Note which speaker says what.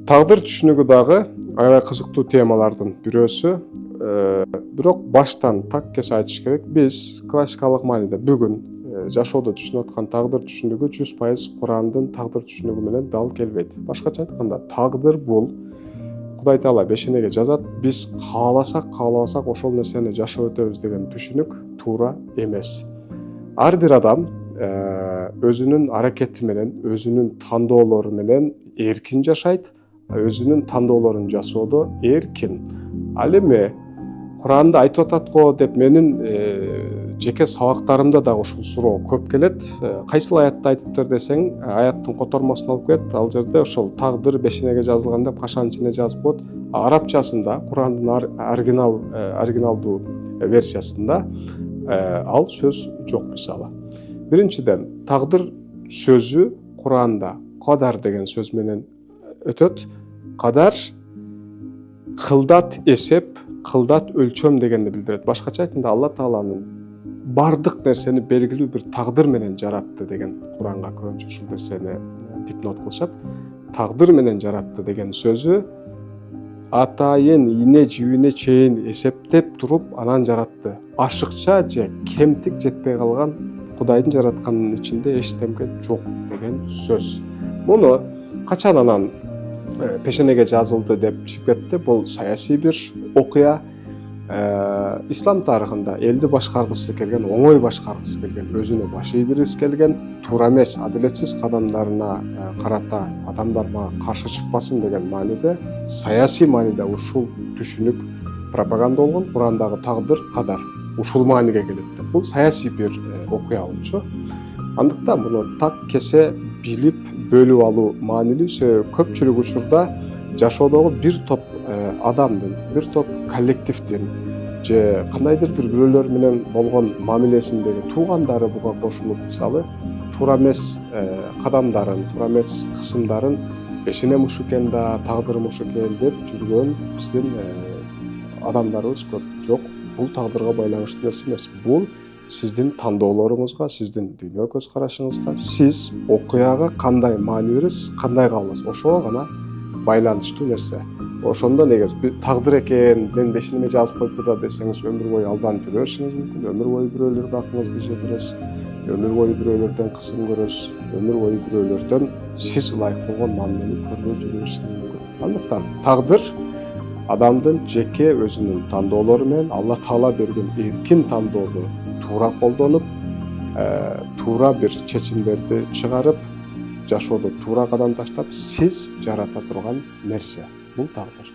Speaker 1: Taqdir түшүнүгү дагы аябай кызыктуу темалардын бирөөсү. Бирок баштан так кесе айтыш керек, биз классикалык мааниде бүгүн жашоодо түшүнүп аткан тагдыр түшүнүгү 100% Курандын тагдыр түшүнүгү менен дал келбейт. Башкача айтканда, тагдыр бул Кудай Таала бешенеге жазат, биз каалабасак ошол нерсени жашап өтөбүз деген түшүнүк туура эмес. Ар бир адам өзүнүн аракети менен, өзүнүн тандоолору менен эркин жашайт, өзүнүн тандоолорун жасоодо эркин. Ал эми Куранда айтып атат го деп менин жеке сабактарымда дагы ушул суроо көп келет. Кайсыл аятты айтыптыр десең, аяттын котормосун алып келет. Ал жерде ошол тагдыр бешенеге жазылган деп кашанын ичине жазып коет. Арабчасында, Курандын оригиналдуу версиясында ал сөз жок мисалы. Биринчиден, тагдыр сөзү Куранда кадар деген сөз менен өтөт. Кадар кылдат эсеп, кылдат өлчөм дегенди билдирет. Башкача айтканда, Алла Тааланын бардык нерсени белгилүү бир тагдыр менен жаратты деген Куранга көбүнчө ушул нерсени дипнот кылышат. Тагдыр менен жаратты деген сөзү атайын ийне жибине чейин эсептеп туруп анан жаратты. Ашыкча же кемтик жетпей калган Кудайдын жаратканынын ичинде эчтемке жок деген сөз. Муну качан анан пешенеге жазылды деп чыгып кетти. Бул саясий бир окуя. Ислам тарыхында элди башкаргысы келген, оңой башкаргысы келген, өзүнө баш ийдиргиси келген, туура эмес, адилетсиз кадамдарына карата адамдарга каршы чыкпасын деген мааниде, саясий мааниде ушул түшүнүк пропаганда болгон. Курандагы тагдыр, кадар ушул мааниге келет. Бул саясий бир окуя болчу. Андыктан муну так кесе билип бөлүп алуу маанилүү. Себеби көпчүлүк учурда жашоодогу бир топ адамдын, бир топ коллективдин же кандайдыр бир бирөөлөр менен болгон мамилесиндеги туугандары буга кошулуп, мисалы, туура эмес кадамдарын, туура эмес кысымдарын бешенем ушу экен да, тагдырым ушу экен деп жүргөн биздин адамдарыбыз көп. Жок, бул тагдырга байланыштуу нерсе эмес. Бул сиздин тандоолоруңузга, сиздин дүйнө көз карашыңызга, сиз окуяга кандай маани бересиз, кандай кабыл аласыз, ошого гана байланыштуу нерсе. Ошондон эгер тагдыр экен, мен бешенеме жазып коюптур да десеңиз, өмүр бою алданып жүрө беришиңиз мүмкүн. Өмүр бою бирөөлөргө акыңызды жебиресиз, өмүр бою бирөөлөрдөн кысым көрөсүз, өмүр бою бирөөлөрдөн сиз ылайык болгон мамилени көрбөй жүрө беришиңиз мүмкүн. Андыктан тагдыр адамдын жеке өзүнүн тандоолору менен Алла Таала берген эркин тандоолу туура колдонуп, туура бир чечимдерди чыгарып, жашоодо туура кадам таштап, сиз жарата турган нерсе. Бул тагдыр.